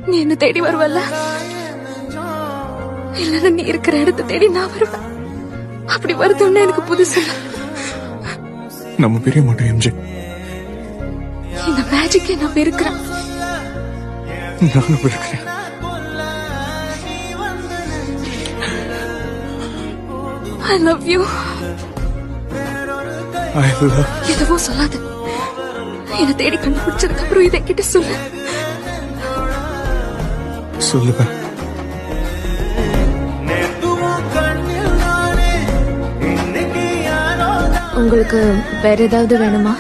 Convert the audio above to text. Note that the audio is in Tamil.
நீ என்ன தேடி வருவல்ல, இல்லன்னா நீ இருக்கிற இடத்தை தேடி நான் வருவேன். அப்படி வருதுன்னு எனக்கு புதுசு. நம்ம பிரிய மாட்டோம் எம்ஜி. இந்த மேஜிக்கே நான் வெறுக்கிறேன். நானும் வெறுக்கிறேன். I love you. I love. எதுவும் சொல்லாத. என்ன தேடி கண்டுபிடிச்சதுக்கு அப்புறம் இதை கிட்ட சொல்லு. சொல்லுவேன். உங்களுக்கு வேற ஏதாவது வேணுமா?